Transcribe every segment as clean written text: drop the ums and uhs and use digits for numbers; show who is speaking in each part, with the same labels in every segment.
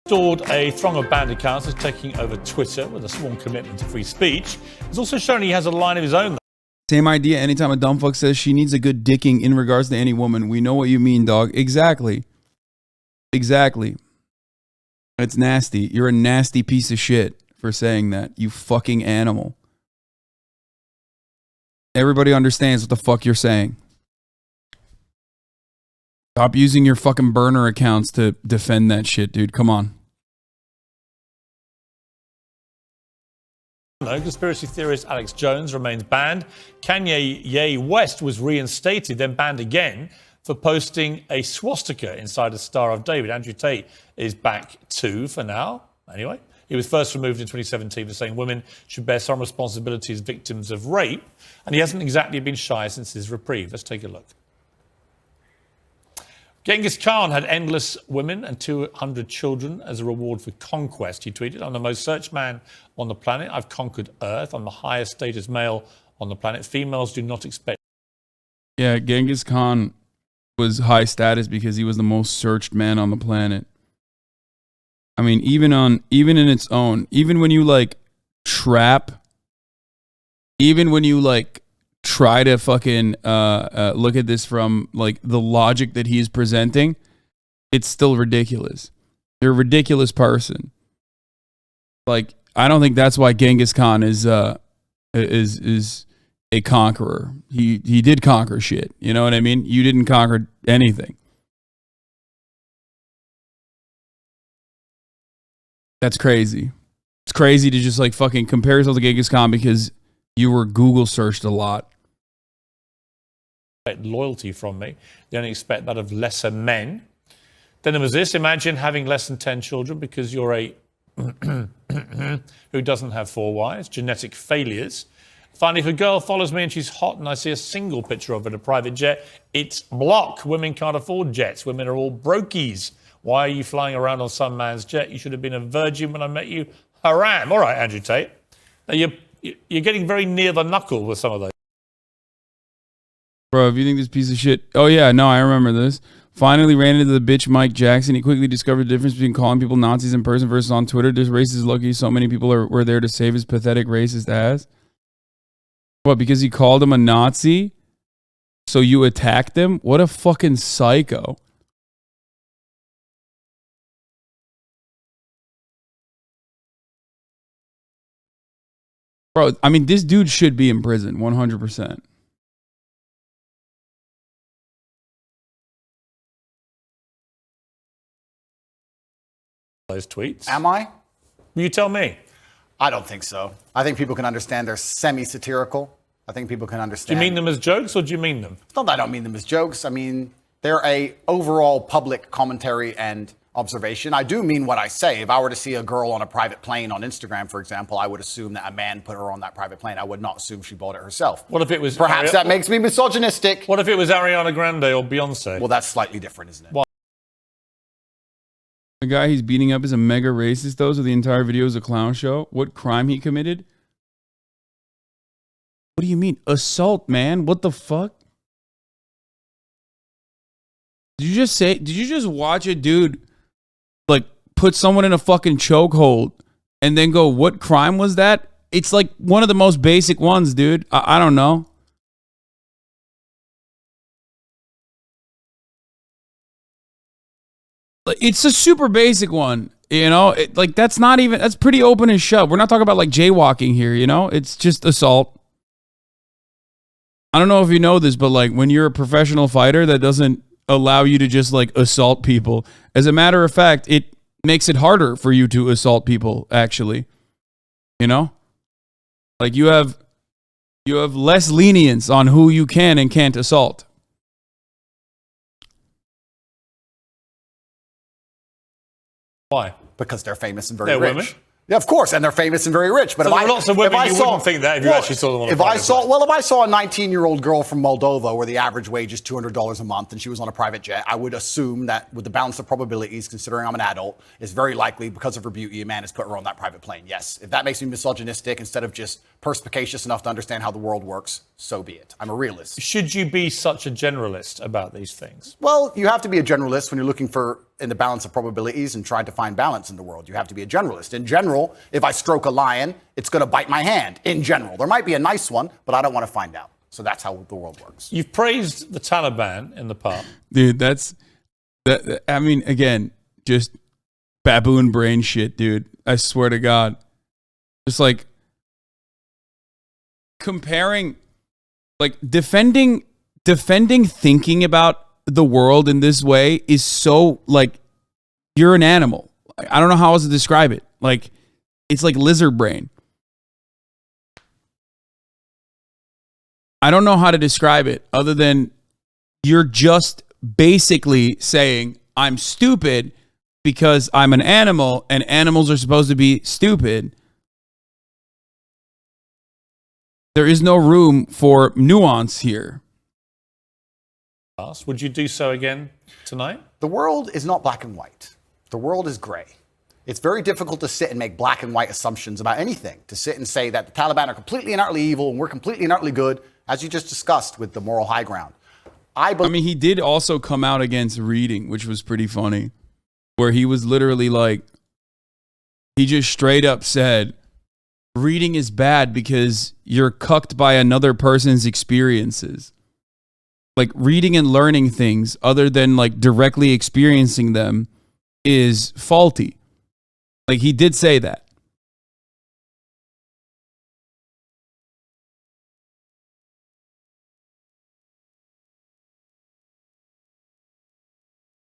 Speaker 1: Stored a throng of banned accounts as taking over Twitter with a sworn commitment to free speech. He's also shown he has a line of his own.
Speaker 2: Same idea. Anytime a dumb fuck says she needs a good dicking in regards to any woman, we know what you mean, dog. Exactly. Exactly. It's nasty. You're a nasty piece of shit for saying that, you fucking animal. Everybody understands what the fuck you're saying. Stop using your fucking burner accounts to defend that shit, dude. Come on.
Speaker 1: No, conspiracy theorist Alex Jones remains banned. Kanye West was reinstated, then banned again for posting a swastika inside a Star of David. Andrew Tate is back too for now. Anyway, he was first removed in 2017 for saying women should bear some responsibility as victims of rape, and he hasn't exactly been shy since his reprieve. Let's take a look. Genghis Khan had endless women and 200 children as a reward for conquest. He tweeted, "I'm the most searched man on the planet. I've conquered Earth. I'm the highest status male on the planet. Females do not expect."
Speaker 2: Yeah, Genghis Khan was high status because he was the most searched man on the planet. I mean, even in its own, even when you like try to fucking look at this from like the logic that he's presenting, it's still ridiculous. You're a ridiculous person. Like, I don't think that's why Genghis Khan is a conqueror. He did conquer shit. You know what I mean? You didn't conquer anything. That's crazy. It's crazy to just like fucking compare yourself to Genghis Khan because you were Google searched a lot.
Speaker 1: Loyalty from me. They only expect that of lesser men. Then there was this: imagine having less than 10 children because you're a who doesn't have 4 wives. Genetic failures. Finally, if a girl follows me and she's hot and I see a single picture of her in a private jet, it's block. Women can't afford jets. Women are all brokies. Why are you flying around on some man's jet? You should have been a virgin when I met you. Haram. All right, Andrew Tate. Now you're getting very near the knuckle with some of those.
Speaker 2: Bro, if you think this piece of shit... Oh, yeah, no, I remember this. Finally ran into the bitch Mike Jackson. He quickly discovered the difference between calling people Nazis in person versus on Twitter. This racist is lucky so many people were there to save his pathetic racist ass. What, because he called him a Nazi? So you attacked him? What a fucking psycho. Bro, I mean, this dude should be in prison, 100%.
Speaker 1: Those tweets.
Speaker 3: Am I?
Speaker 1: You tell me.
Speaker 3: I don't think so. I think people can understand they're semi-satirical. I think people can understand.
Speaker 1: Do you mean them as jokes or do you mean them?
Speaker 3: It's not that I don't mean them as jokes. I mean, they're a overall public commentary and observation. I do mean what I say. If I were to see a girl on a private plane on Instagram, for example, I would assume that a man put her on that private plane. I would not assume she bought it herself.
Speaker 1: What if it was...
Speaker 3: Perhaps that makes me misogynistic.
Speaker 1: What if it was Ariana Grande or Beyonce?
Speaker 3: Well, that's slightly different, isn't it?
Speaker 1: Why?
Speaker 2: The guy he's beating up is a mega racist, though, so the entire video is a clown show. What crime he committed? What do you mean? Assault, man. What the fuck? Did you just watch a dude, like, put someone in a fucking chokehold and then go, what crime was that? It's like one of the most basic ones, dude. I don't know. It's a super basic one, you know? That's not even, that's pretty open and shut. We're not talking about like jaywalking here, you know? It's just assault. I don't know if you know this, but like when you're a professional fighter, that doesn't allow you to just like assault people. As a matter of fact, it makes it harder for you to assault people, actually. You know? Like you have less lenience on who you can and can't assault.
Speaker 1: Why?
Speaker 3: Because they're famous and very rich.
Speaker 1: Women?
Speaker 3: Yeah, of course, and they're famous and very rich. But
Speaker 1: so
Speaker 3: if
Speaker 1: there are lots of women you wouldn't think that if you actually saw them on a private plane.
Speaker 3: If I saw a 19-year-old girl from Moldova where the average wage is $200 a month and she was on a private jet, I would assume that with the balance of probabilities, considering I'm an adult, it's very likely because of her beauty, a man has put her on that private plane. Yes. If that makes me misogynistic, instead of just perspicacious enough to understand how the world works, so be it. I'm a realist.
Speaker 1: Should you be such a generalist about these things?
Speaker 3: Well, you have to be a generalist when you're looking for in the balance of probabilities and trying to find balance in the world. You have to be a generalist. In general, if I stroke a lion, it's going to bite my hand. In general, there might be a nice one, but I don't want to find out. So that's how the world works.
Speaker 1: You've praised the Taliban in the past.
Speaker 2: Dude, I mean, again, just baboon brain shit, dude. I swear to God. Just like comparing, like defending thinking about the world in this way is so like you're an animal. I don't know how else to describe it. Like it's like lizard brain. I don't know how to describe it other than you're just basically saying I'm stupid because I'm an animal and animals are supposed to be stupid. There is no room for nuance here.
Speaker 1: Would you do so again tonight?
Speaker 3: The world is not black and white. The world is gray. It's very difficult to sit and make black and white assumptions about anything, to sit and say that the Taliban are completely and utterly evil and we're completely and utterly good, as you just discussed with the moral high ground.
Speaker 2: I mean, he did also come out against reading, which was pretty funny, where he was literally like, he just straight up said, reading is bad because you're cucked by another person's experiences. Like reading and learning things other than like directly experiencing them is faulty. Like he did say that.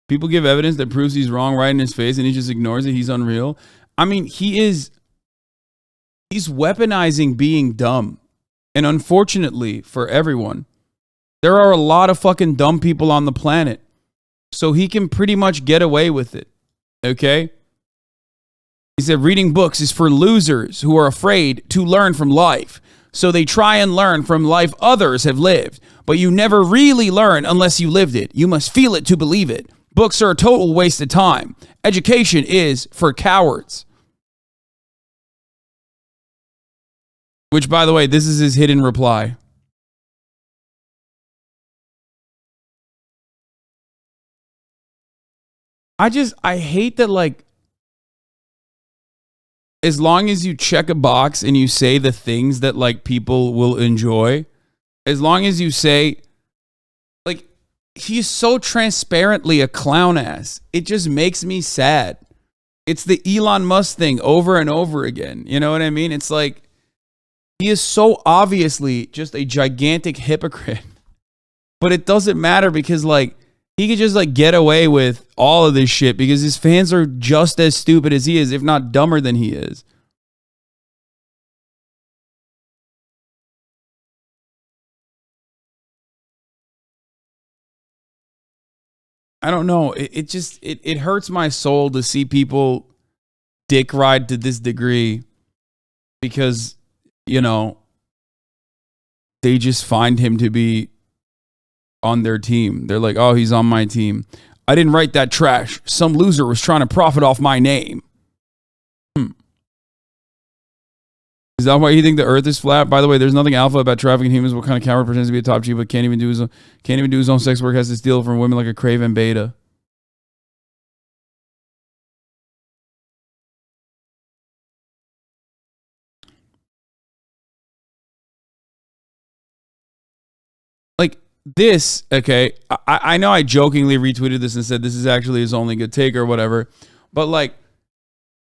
Speaker 2: People give evidence that proves he's wrong right in his face and he just ignores it. He's unreal. I mean, he's weaponizing being dumb. And unfortunately for everyone, there are a lot of fucking dumb people on the planet. So he can pretty much get away with it. Okay? He said reading books is for losers who are afraid to learn from life. So they try and learn from life others have lived. But you never really learn unless you lived it. You must feel it to believe it. Books are a total waste of time. Education is for cowards. Which, by the way, this is his hidden reply. I hate that, like, as long as you check a box and you say the things that, like, people will enjoy, as long as you say, like, he's so transparently a clown ass. It just makes me sad. It's the Elon Musk thing over and over again. You know what I mean? It's like, he is so obviously just a gigantic hypocrite. But it doesn't matter because, like, he could just, like, get away with all of this shit because his fans are just as stupid as he is, if not dumber than he is. I don't know. It hurts my soul to see people dick ride to this degree because, you know, they just find him to be on their team. They're like, oh, he's on my team. I didn't write that trash. Some loser was trying to profit off my name. Is that why you think the earth is flat? By the way, there's nothing alpha about trafficking humans. What kind of coward pretends to be a top chief but can't even do his own sex work, has to steal from women like a craven beta? Like this, okay, I know I jokingly retweeted this and said this is actually his only good take or whatever, but like,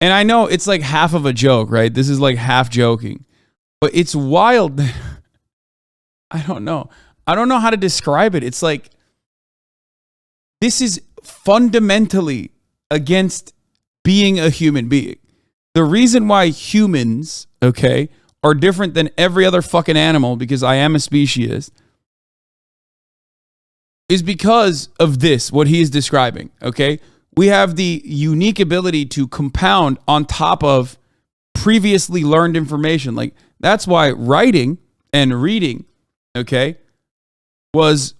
Speaker 2: and I know it's like half of a joke, right? This is like half joking, but it's wild. I don't know how to describe it. It's like, this is fundamentally against being a human being. The reason why humans, okay, are different than every other fucking animal, because I am a speciesist, is because of this, what he is describing, okay? We have the unique ability to compound on top of previously learned information. Like, that's why writing and reading, okay, was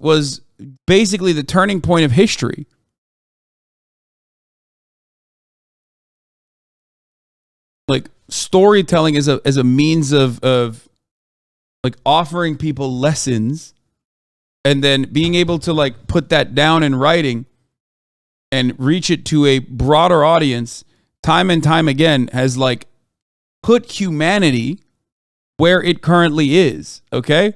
Speaker 2: basically the turning point of history. Like, storytelling is a means of like offering people lessons and then being able to like put that down in writing and reach it to a broader audience time and time again has like put humanity where it currently is, okay?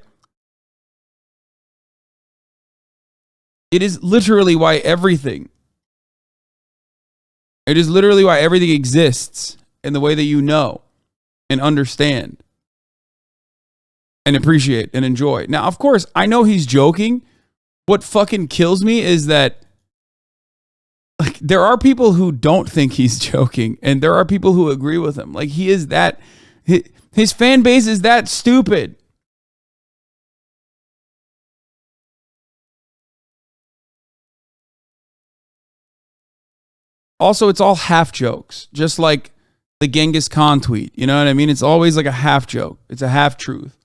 Speaker 2: It is literally why everything exists in the way that you know and understand and appreciate and enjoy. Now, of course, I know he's joking. What fucking kills me is that like there are people who don't think he's joking and there are people who agree with him. Like he is that his fan base is that stupid. Also, it's all half jokes, just like the Genghis Khan tweet. You know what I mean? It's always like a half joke. It's a half truth.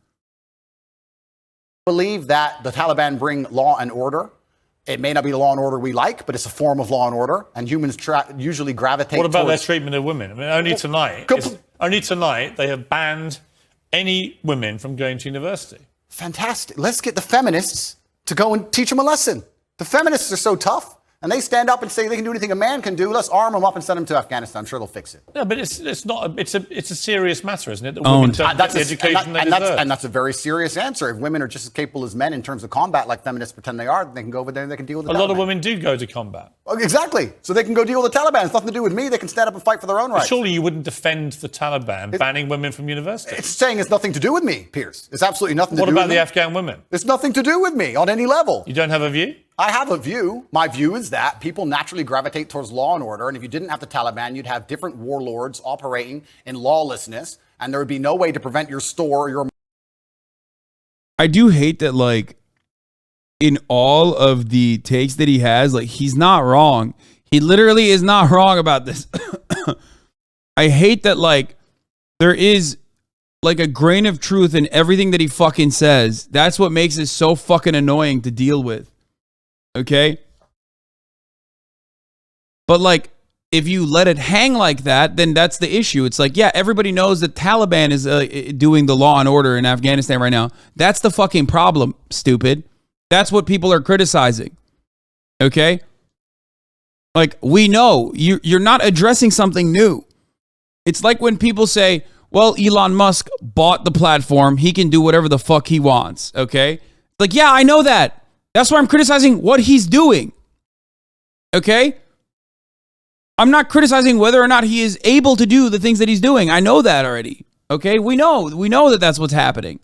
Speaker 3: Believe that the Taliban bring law and order. It may not be the law and order we like, but it's a form of law and order, and humans usually gravitate.
Speaker 1: What about
Speaker 3: towards...
Speaker 1: their treatment of women? I mean, only tonight they have banned any women from going to university.
Speaker 3: Fantastic. Let's get the feminists to go and teach them a lesson. The feminists are so tough. And they stand up and say they can do anything a man can do. Let's arm them up and send them to Afghanistan. I'm sure they'll fix it.
Speaker 1: No, but it's not. It's a serious matter, isn't it? That women don't get the education they deserve.
Speaker 3: And that's a very serious answer. If women are just as capable as men in terms of combat, like feminists pretend they are, they can go over there and they can deal with the Taliban.
Speaker 1: A lot of women do go to combat.
Speaker 3: Exactly. So they can go deal with the Taliban. It's nothing to do with me. They can stand up and fight for their own rights.
Speaker 1: Surely you wouldn't defend the Taliban banning women from university.
Speaker 3: It's saying it's nothing to do with me, Piers. It's absolutely nothing to do with me.
Speaker 1: What about the Afghan women?
Speaker 3: It's nothing to do with me on any level.
Speaker 1: You don't have a view?
Speaker 3: I have a view. My view is that people naturally gravitate towards law and order. And if you didn't have the Taliban, you'd have different warlords operating in lawlessness. And there would be no way to prevent your store or your...
Speaker 2: I do hate that, like, in all of the takes that he has, like, he's not wrong. He literally is not wrong about this. I hate that, like, there is, like, a grain of truth in everything that he fucking says. That's what makes it so fucking annoying to deal with. Okay? But like, if you let it hang like that, then that's the issue. It's like, yeah, everybody knows that Taliban is doing the law and order in Afghanistan right now. That's the fucking problem, stupid. That's what people are criticizing. Okay? Like, we know you're not addressing something new. It's like when people say, well, Elon Musk bought the platform. He can do whatever the fuck he wants. Okay? Like, yeah, I know that. That's why I'm criticizing what he's doing. Okay? I'm not criticizing whether or not he is able to do the things that he's doing. I know that already. Okay? We know that that's what's happening.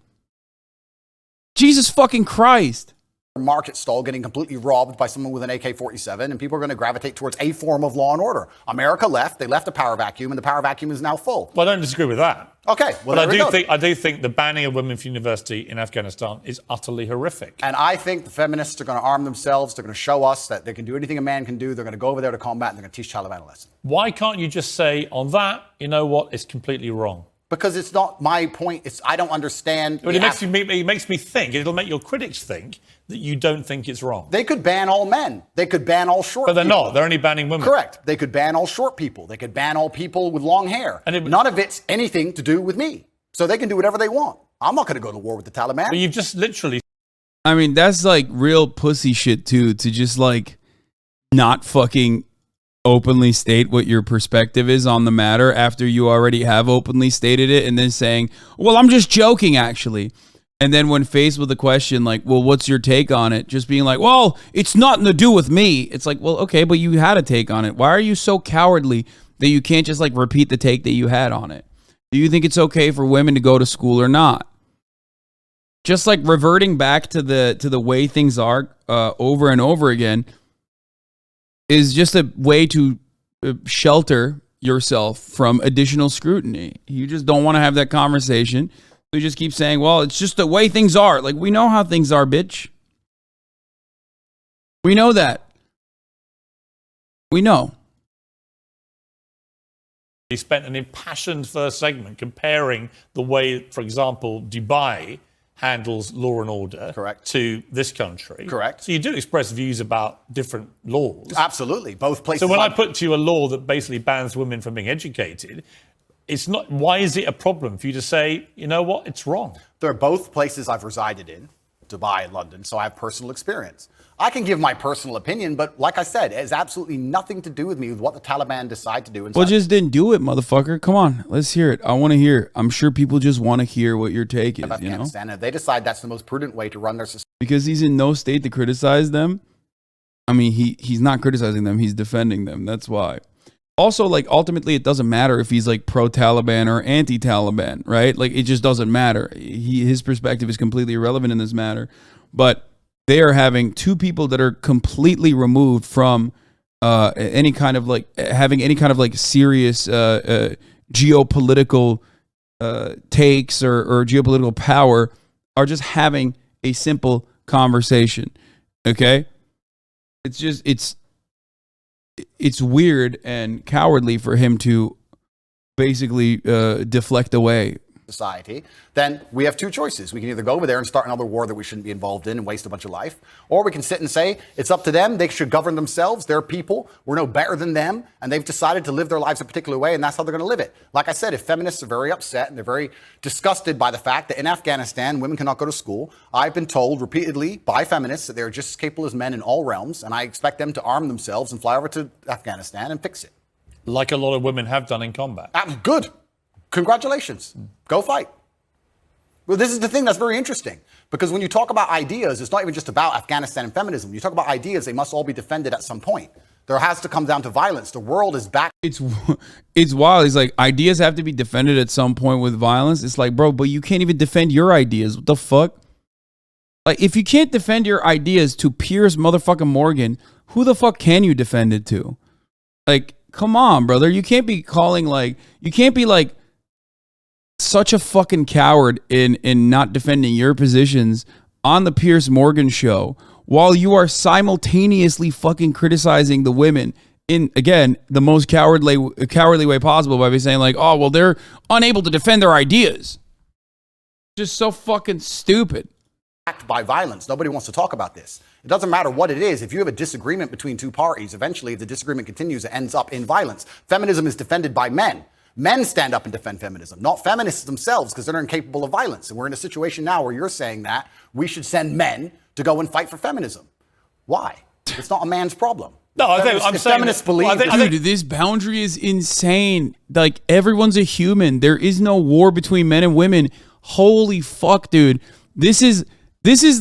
Speaker 2: Jesus fucking Christ.
Speaker 3: Market stall getting completely robbed by someone with an AK-47, and people are going to gravitate towards a form of law and order. America left. They left a power vacuum, and the power vacuum is now full.
Speaker 1: Well, I don't disagree with that.
Speaker 3: Okay. Well,
Speaker 1: but I do think the banning of women from university in Afghanistan is utterly horrific.
Speaker 3: And I think the feminists are going to arm themselves. They're going to show us that they can do anything a man can do. They're going to go over there to combat, and they're going to teach Taliban a lesson.
Speaker 1: Why can't you just say on that, you know what, it's completely wrong?
Speaker 3: Because it's not my point. I don't understand.
Speaker 1: But it makes me think. It'll make your critics think that you don't think it's wrong.
Speaker 3: They could ban all men. They could ban all short people.
Speaker 1: But they're not. They're only banning women.
Speaker 3: Correct. They could ban all short people. They could ban all people with long hair. And none of it's anything to do with me. So they can do whatever they want. I'm not going to go to war with the Taliban.
Speaker 1: But you've just literally...
Speaker 2: I mean, that's like real pussy shit too, to just like not fucking openly state what your perspective is on the matter after you already have openly stated it, and then saying, well, I'm just joking actually. And then when faced with the question like, well, what's your take on it? Just being like, well, it's nothing to do with me. It's like, well, okay, but you had a take on it. Why are you so cowardly that you can't just like repeat the take that you had on it? Do you think it's okay for women to go to school or not? Just like reverting back to the way things are over and over again is just a way to shelter yourself from additional scrutiny. You just don't want to have that conversation. You just keep saying, well, it's just the way things are. Like, we know how things are, bitch. We know that. We know.
Speaker 1: He spent an impassioned first segment comparing the way, for example, Dubai handles law and order to this country.
Speaker 3: Correct.
Speaker 1: So you do express views about different laws.
Speaker 3: Absolutely. Both places.
Speaker 1: So when I put to you a law that basically bans women from being educated, it's not. Why is it a problem for you to say, you know what, it's wrong?
Speaker 3: They're both places I've resided in, Dubai and London, so I have personal experience. I can give my personal opinion, but like I said, it has absolutely nothing to do with me with what the Taliban decide to do.
Speaker 2: Well, just then do it, motherfucker. Come on, let's hear it. I want to hear it. I'm sure people just want to hear what your take is.
Speaker 3: Afghanistan, if they decide that's the most prudent way to run their society.
Speaker 2: Because he's in no state to criticize them. I mean, he's not criticizing them. He's defending them. That's why. Also, like, ultimately, it doesn't matter if he's, like, pro-Taliban or anti-Taliban, right? Like, it just doesn't matter. His perspective is completely irrelevant in this matter. But they are having two people that are completely removed from any kind of, like, having any kind of, like, serious geopolitical takes or geopolitical power are just having a simple conversation, okay? It's just, it's weird and cowardly for him to basically deflect away.
Speaker 3: Society, then we have two choices. We can either go over there and start another war that we shouldn't be involved in and waste a bunch of life, or we can sit and say it's up to them. They should govern themselves. They're people. We're no better than them, and they've decided to live their lives a particular way, and that's how they're going to live it. Like I said, if feminists are very upset and they're very disgusted by the fact that in Afghanistan women cannot go to school, I've been told repeatedly by feminists that they're just as capable as men in all realms, and I expect them to arm themselves and fly over to Afghanistan and fix it.
Speaker 1: Like a lot of women have done in combat.
Speaker 3: Good. Congratulations. Go fight. Well, this is the thing that's very interesting, because when you talk about ideas, it's not even just about Afghanistan and feminism. When you talk about ideas, they must all be defended at some point. There has to come down to violence. The world is back.
Speaker 2: It's wild. It's like ideas have to be defended at some point with violence. It's like, bro, but you can't even defend your ideas. What the fuck? Like, if you can't defend your ideas to Piers motherfucking Morgan, who the fuck can you defend it to? Like, come on, brother. You can't be calling, like, you can't be like such a fucking coward in not defending your positions on the Piers Morgan show while you are simultaneously fucking criticizing the women in, again, the most cowardly way possible by saying, like, oh, well, they're unable to defend their ideas. Just so fucking stupid.
Speaker 3: By violence. Nobody wants to talk about this. It doesn't matter what it is. If you have a disagreement between two parties, eventually, if the disagreement continues, it ends up in violence. Feminism is defended by men. Men stand up and defend feminism, not feminists themselves, because they're incapable of violence. And we're in a situation now where you're saying that we should send men to go and fight for feminism. Why? It's not a man's problem.
Speaker 1: No, I think I'm saying
Speaker 3: feminists believe.
Speaker 2: Dude, this boundary is insane. Like, everyone's a human. There is no war between men and women. Holy fuck, dude. This is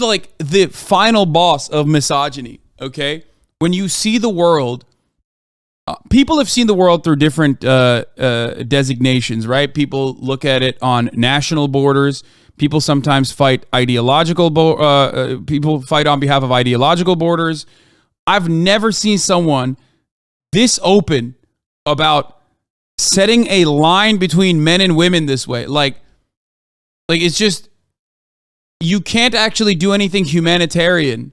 Speaker 2: like the final boss of misogyny, okay? When you see the world, people have seen the world through different designations, right? People look at it on national borders. People sometimes fight people fight on behalf of ideological borders. I've never seen someone this open about setting a line between men and women this way. Like it's just, you can't actually do anything humanitarian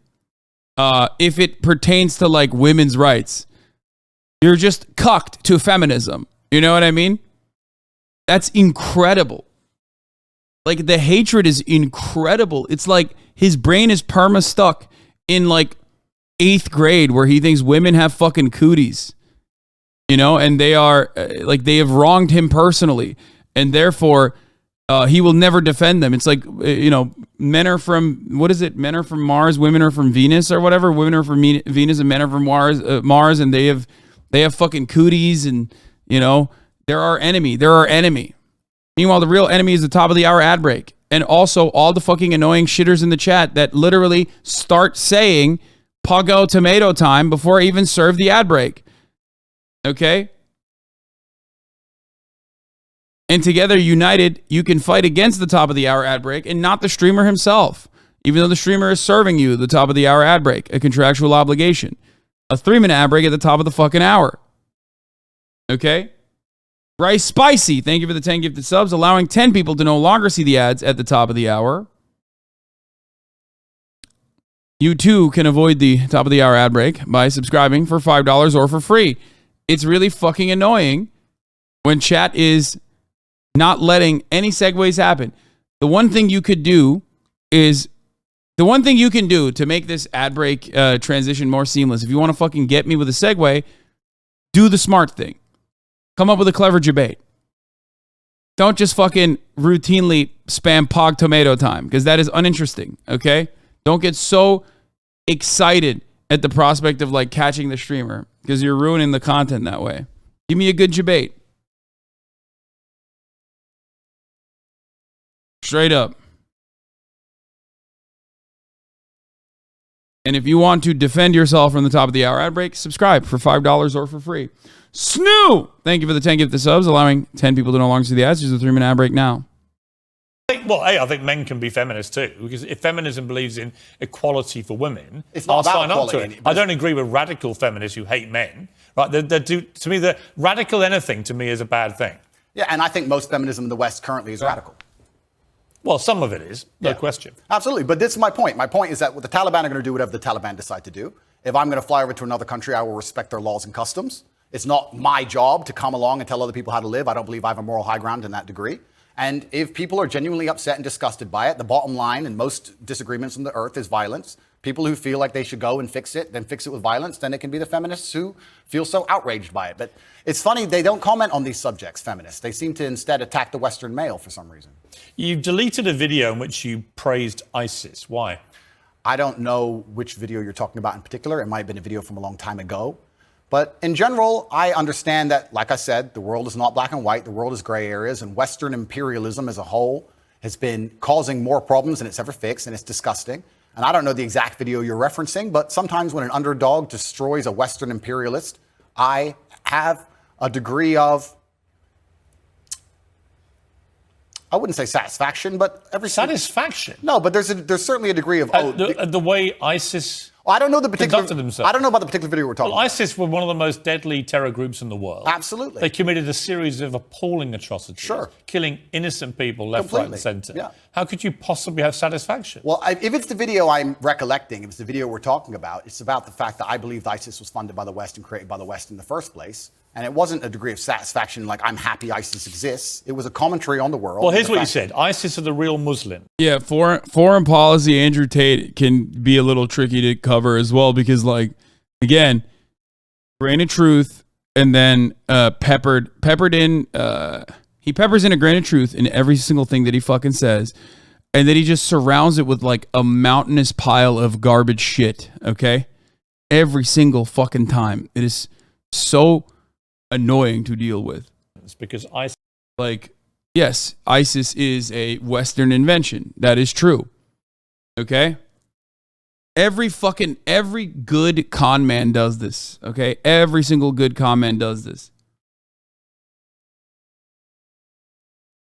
Speaker 2: if it pertains to, like, women's rights. You're just cucked to feminism. You know what I mean? That's incredible. Like, the hatred is incredible. It's like his brain is perma-stuck in, like, 8th grade where he thinks women have fucking cooties. You know? And they are, like, they have wronged him personally. And therefore, he will never defend them. It's like, you know, men are from, what is it? Men are from Mars, women are from Venus or whatever. Women are from Venus and men are from Mars, and they have fucking cooties, and, you know, they're our enemy. They're our enemy. Meanwhile, the real enemy is the top of the hour ad break. And also all the fucking annoying shitters in the chat that literally start saying Puggo tomato time before I even serve the ad break. Okay? And together, united, you can fight against the top of the hour ad break and not the streamer himself. Even though the streamer is serving you the top of the hour ad break, a contractual obligation. A 3-minute ad break at the top of the fucking hour. Okay? Rice Spicy, thank you for the 10 gifted subs, allowing 10 people to no longer see the ads at the top of the hour. You too can avoid the top of the hour ad break by subscribing for $5 or for free. It's really fucking annoying when chat is not letting any segues happen. The one thing you can do to make this ad break transition more seamless, if you want to fucking get me with a segue, do the smart thing. Come up with a clever debate. Don't just fucking routinely spam Pog Tomato time, because that is uninteresting, okay? Don't get so excited at the prospect of like catching the streamer, because you're ruining the content that way. Give me a good debate. Straight up. And if you want to defend yourself from the top of the hour ad break, subscribe for $5 or for free. Snoo! Thank you for the 10 gifted subs, allowing 10 people to no longer see the ads. Here's a 3-minute ad break now.
Speaker 1: I think men can be feminists too, because if feminism believes in equality for women,
Speaker 3: It's not
Speaker 1: I'll
Speaker 3: about
Speaker 1: sign up to
Speaker 3: equality,
Speaker 1: it.
Speaker 3: but
Speaker 1: I don't agree with radical feminists who hate men. Right? To me, the radical anything to me is a bad thing.
Speaker 3: Yeah, and I think most feminism in the West currently is radical.
Speaker 1: Well, some of it is, no question.
Speaker 3: Absolutely. But this is my point. My point is that the Taliban are going to do whatever the Taliban decide to do. If I'm going to fly over to another country, I will respect their laws and customs. It's not my job to come along and tell other people how to live. I don't believe I have a moral high ground in that degree. And if people are genuinely upset and disgusted by it, the bottom line in most disagreements on the earth is violence. People who feel like they should go and fix it, then fix it with violence, then it can be the feminists who feel so outraged by it. But it's funny, they don't comment on these subjects, feminists. They seem to instead attack the Western male for some reason.
Speaker 1: You deleted a video in which you praised ISIS. Why?
Speaker 3: I don't know which video you're talking about in particular. It might have been a video from a long time ago. But in general, I understand that, like I said, the world is not black and white. The world is gray areas, and Western imperialism as a whole has been causing more problems than it's ever fixed, and it's disgusting. And I don't know the exact video you're referencing, but sometimes when an underdog destroys a Western imperialist, I have a degree of, I wouldn't say satisfaction, but
Speaker 1: Satisfaction?
Speaker 3: No, but there's certainly a degree of,
Speaker 1: the way ISIS
Speaker 3: I don't know the particular.
Speaker 1: conducted themselves.
Speaker 3: I don't know about the particular video we're talking
Speaker 1: Well,
Speaker 3: about.
Speaker 1: ISIS were one of the most deadly terror groups in the world.
Speaker 3: Absolutely.
Speaker 1: They committed a series of appalling atrocities,
Speaker 3: Sure.
Speaker 1: killing innocent people left, right, and
Speaker 3: Completely.
Speaker 1: centre.
Speaker 3: Yeah.
Speaker 1: How could you possibly have satisfaction?
Speaker 3: Well, if it's the video I'm recollecting, if it's the video we're talking about, it's about the fact that I believe ISIS was funded by the West and created by the West in the first place. And it wasn't a degree of satisfaction like I'm happy ISIS exists. It was a commentary on the world.
Speaker 1: Well, here's what you said. ISIS are the real Muslim.
Speaker 2: Yeah, foreign policy, Andrew Tate can be a little tricky to cover as well, because, like, again, grain of truth, and then peppered in. He peppers in a grain of truth in every single thing that he fucking says, and then he just surrounds it with like a mountainous pile of garbage shit. Okay, every single fucking time. It is so annoying to deal with.
Speaker 1: It's because ISIS.
Speaker 2: Like, yes, ISIS is a Western invention. That is true. Okay? Every good con man does this. Okay? Every single good con man does this.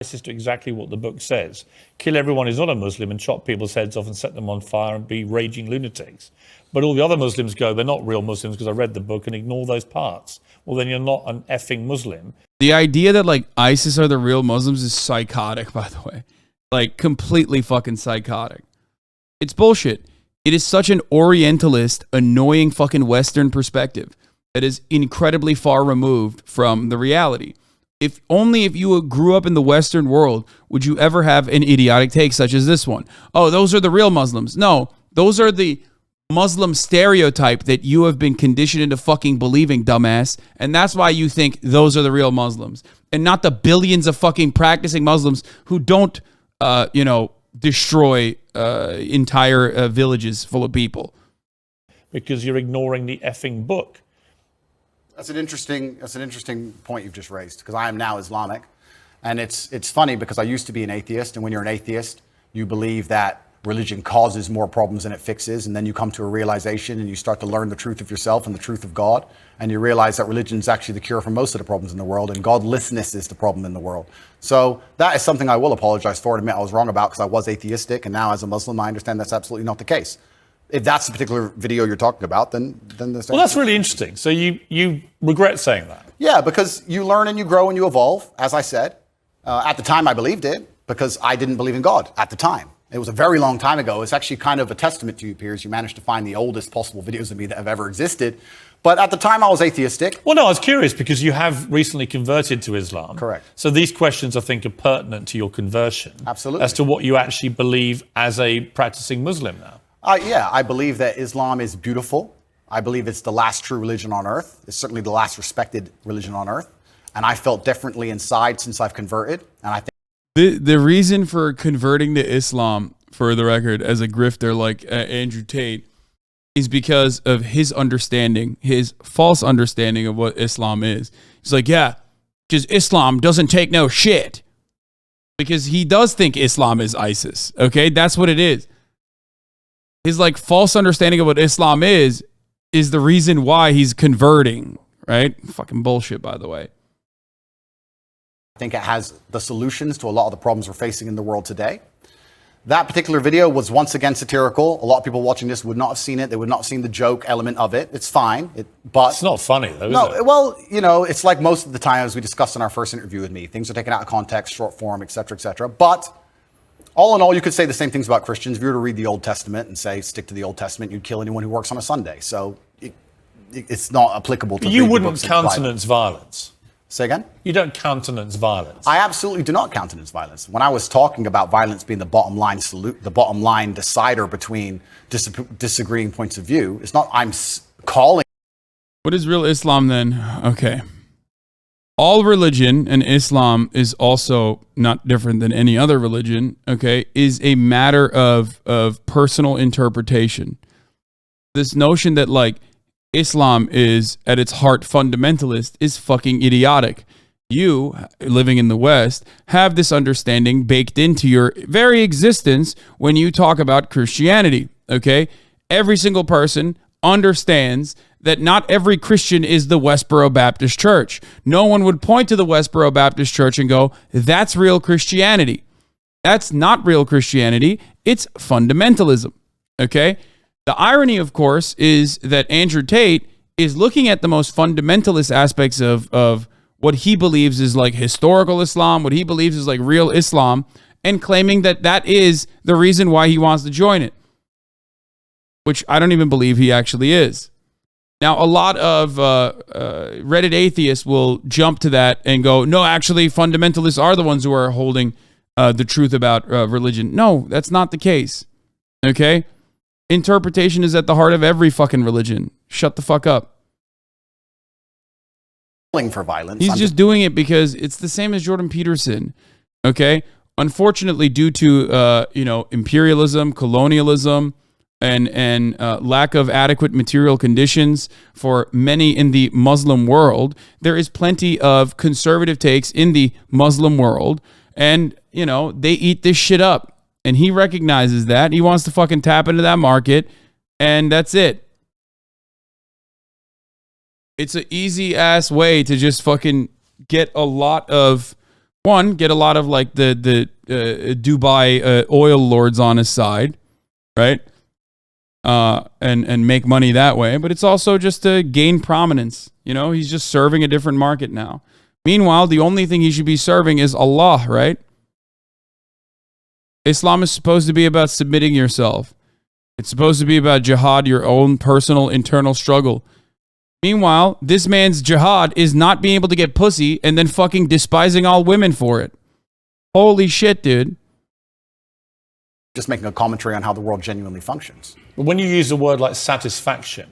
Speaker 1: ISIS do exactly what the book says. Kill everyone who's not a Muslim and chop people's heads off and set them on fire and be raging lunatics. But all the other Muslims go, they're not real Muslims because I read the book, and ignore those parts. Well, then you're not an effing Muslim.
Speaker 2: The idea that like ISIS are the real Muslims is psychotic, by the way. Like, completely fucking psychotic. It's bullshit. It is such an Orientalist, annoying fucking Western perspective that is incredibly far removed from the reality. If you grew up in the Western world, would you ever have an idiotic take such as this one? Oh, those are the real Muslims. No, those are the Muslim stereotype that you have been conditioned into fucking believing, dumbass. And that's why you think those are the real Muslims, and not the billions of fucking practicing Muslims who don't, destroy entire villages full of people.
Speaker 1: Because you're ignoring the effing book.
Speaker 3: That's an interesting point you've just raised, because I am now Islamic. And it's funny because I used to be an atheist, and when you're an atheist, you believe that religion causes more problems than it fixes, and then you come to a realization and you start to learn the truth of yourself and the truth of God, and you realize that religion is actually the cure for most of the problems in the world, and godlessness is the problem in the world. So that is something I will apologize for and admit I was wrong about, because I was atheistic, and now as a Muslim I understand that's absolutely not the case. If that's the particular video you're talking about, then there's...
Speaker 1: Well, that's really interesting. So you regret saying that?
Speaker 3: Yeah, because you learn and you grow and you evolve, as I said. At the time, I believed it because I didn't believe in God at the time. It was a very long time ago. It's actually kind of a testament to you, Piers. You managed to find the oldest possible videos of me that have ever existed. But at the time, I was atheistic.
Speaker 1: Well, no, I was curious because you have recently converted to Islam.
Speaker 3: Correct.
Speaker 1: So these questions, I think, are pertinent to your conversion.
Speaker 3: Absolutely.
Speaker 1: As to what you actually believe as a practicing Muslim now.
Speaker 3: Yeah, I believe that Islam is beautiful. I believe it's the last true religion on earth. It's certainly the last respected religion on earth. and I felt differently inside since I've converted. And I think
Speaker 2: The reason for converting to Islam, for the record, as a grifter like Andrew Tate, is because of his understanding, his false understanding of what Islam is. He's like, yeah, because Islam doesn't take no shit. Because he does think Islam is ISIS. Okay, that's what it is. His like false understanding of what Islam is the reason why he's converting, right? Fucking bullshit, by the way.
Speaker 3: I think it has the solutions to a lot of the problems we're facing in the world today. That particular video was once again satirical. A lot of people watching this would not have seen it. They would not have seen the joke element of it. It's fine. But
Speaker 1: It's not funny, though, is it?
Speaker 3: Well, you know, it's like most of the times we discussed in our first interview with me. Things are taken out of context, short form, et cetera, et cetera. But all in all, you could say the same things about Christians. If you were to read the Old Testament and say, stick to the Old Testament, you'd kill anyone who works on a Sunday. So it's not applicable to
Speaker 1: You
Speaker 3: read the
Speaker 1: wouldn't
Speaker 3: books of the Bible.
Speaker 1: countenance violence.
Speaker 3: Say again?
Speaker 1: You don't countenance violence.
Speaker 3: I absolutely do not countenance violence. When I was talking about violence being the bottom line decider between disagreeing points of view, it's not I'm calling.
Speaker 2: What is real Islam then? Okay. All religion, and Islam is also not different than any other religion, okay, is a matter of personal interpretation. This notion that like Islam is at its heart fundamentalist is fucking idiotic. You, living in the West, have this understanding baked into your very existence when you talk about Christianity, okay? Every single person understands that not every Christian is the Westboro Baptist Church. No one would point to the Westboro Baptist Church and go, that's real Christianity. That's not real Christianity. It's fundamentalism, okay? The irony, of course, is that Andrew Tate is looking at the most fundamentalist aspects of what he believes is like historical Islam, what he believes is like real Islam, and claiming that that is the reason why he wants to join it, which I don't even believe he actually is. Now, a lot of Reddit atheists will jump to that and go, no, actually, fundamentalists are the ones who are holding the truth about religion. No, that's not the case, okay? Interpretation is at the heart of every fucking religion. Shut the fuck up.
Speaker 3: For violence.
Speaker 2: He's just doing it because it's the same as Jordan Peterson, okay? Unfortunately, due to imperialism, colonialism, and lack of adequate material conditions for many in the Muslim world, there is plenty of conservative takes in the Muslim world, and they eat this shit up. And he recognizes that. He wants to fucking tap into that market, and that's it. It's an easy ass way to just fucking get a lot of like the Dubai oil lords on his side, right? And make money that way. But it's also just to gain prominence. He's just serving a different market now. Meanwhile, the only thing he should be serving is Allah, right? Islam is supposed to be about submitting yourself. It's supposed to be about jihad, your own personal internal struggle. Meanwhile, this man's jihad is not being able to get pussy and then fucking despising all women for it. Holy shit, dude.
Speaker 3: Just making a commentary on how the world genuinely functions.
Speaker 1: But when you use a word like satisfaction,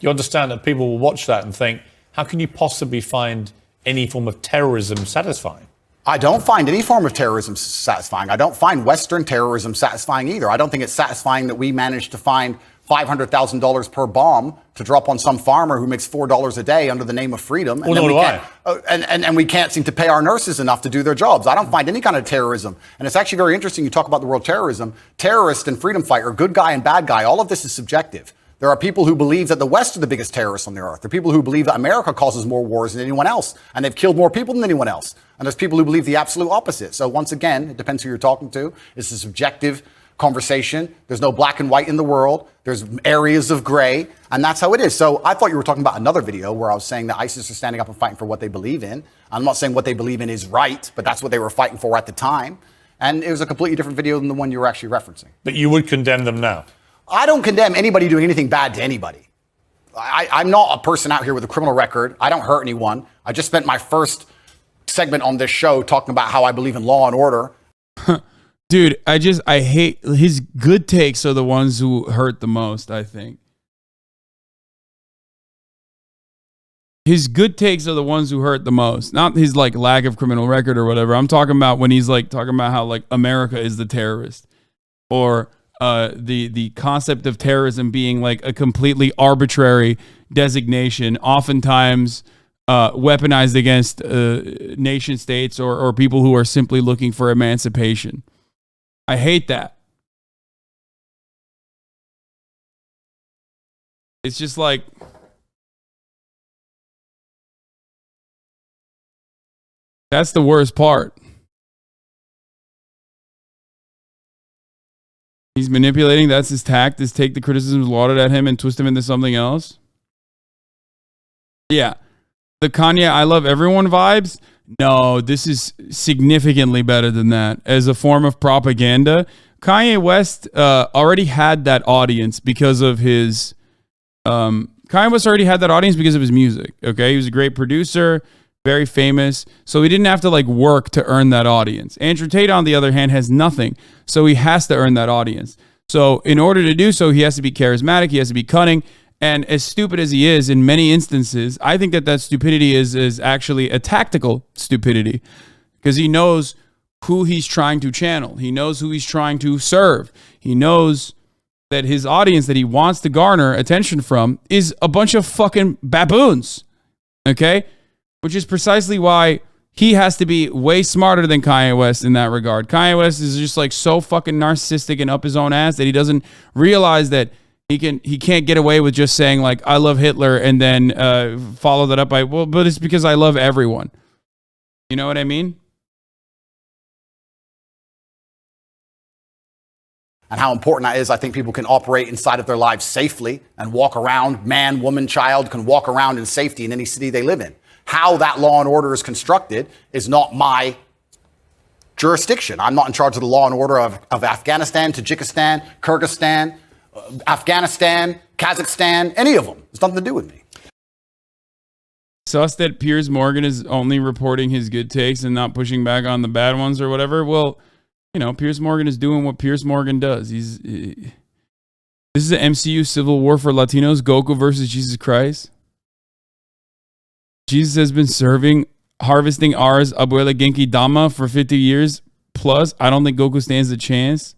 Speaker 1: you understand that people will watch that and think, how can you possibly find any form of terrorism satisfying?
Speaker 3: I don't find any form of terrorism satisfying. I don't find Western terrorism satisfying either. I don't think it's satisfying that we managed to find $500,000 per bomb to drop on some farmer who makes $4 a day under the name of freedom. And, and we can't seem to pay our nurses enough to do their jobs. I don't find any kind of terrorism. And it's actually very interesting you talk about the word terrorism. Terrorist and freedom fighter, good guy and bad guy, all of this is subjective. There are people who believe that the West are the biggest terrorists on the earth. There are people who believe that America causes more wars than anyone else, and they've killed more people than anyone else. And there's people who believe the absolute opposite. So once again, it depends who you're talking to. It's a subjective conversation. There's no black and white in the world. There's areas of gray, and that's how it is. So I thought you were talking about another video where I was saying that ISIS are standing up and fighting for what they believe in. I'm not saying what they believe in is right, but that's what they were fighting for at the time. And it was a completely different video than the one you were actually referencing.
Speaker 1: But you would condemn them now?
Speaker 3: I don't condemn anybody doing anything bad to anybody. I'm not a person out here with a criminal record. I don't hurt anyone. I just spent my first segment on this show talking about how I believe in law and order.
Speaker 2: Dude, I hate his good takes are the ones who hurt the most, I think. his good takes are the ones who hurt the most, not his like lack of criminal record or whatever. I'm talking about when he's like talking about how like America is the terrorist, or the concept of terrorism being like a completely arbitrary designation, oftentimes weaponized against nation states or people who are simply looking for emancipation. I hate that. It's just like, that's the worst part. He's manipulating. That's his tact, is take the criticisms lauded at him and twist them into something else. Yeah. The Kanye I love everyone vibes. No, this is significantly better than that. As a form of propaganda, Kanye West already had that audience because of his... Kanye West already had that audience because of his music. Okay, he was a great producer, very famous, so he didn't have to like work to earn that audience. Andrew Tate, on the other hand, has nothing, so he has to earn that audience. So in order to do so, he has to be charismatic, he has to be cunning, and as stupid as he is in many instances, I think that stupidity is actually a tactical stupidity, because he knows who he's trying to channel, he knows who he's trying to serve, he knows that his audience that he wants to garner attention from is a bunch of fucking baboons, okay? Which is precisely why he has to be way smarter than Kanye West in that regard. Kanye West is just like so fucking narcissistic and up his own ass that he doesn't realize that he can't get away with just saying like, I love Hitler, and then follow that up by, well, but it's because I love everyone. You know what I mean?
Speaker 3: And how important that is. I think people can operate inside of their lives safely and walk around, man, woman, child, can walk around in safety in any city they live in. How that law and order is constructed is not my jurisdiction. I'm not in charge of the law and order of Afghanistan, Tajikistan, Kyrgyzstan, Afghanistan, Kazakhstan, any of them. It's nothing to do with me.
Speaker 2: Sus that Piers Morgan is only reporting his good takes and not pushing back on the bad ones or whatever. Well, you know, Piers Morgan is doing what Piers Morgan does. This is an MCU Civil War for Latinos, Goku versus Jesus Christ. Jesus has been harvesting ours, Abuela Genki Dama, for 50 years plus. I don't think Goku stands a chance.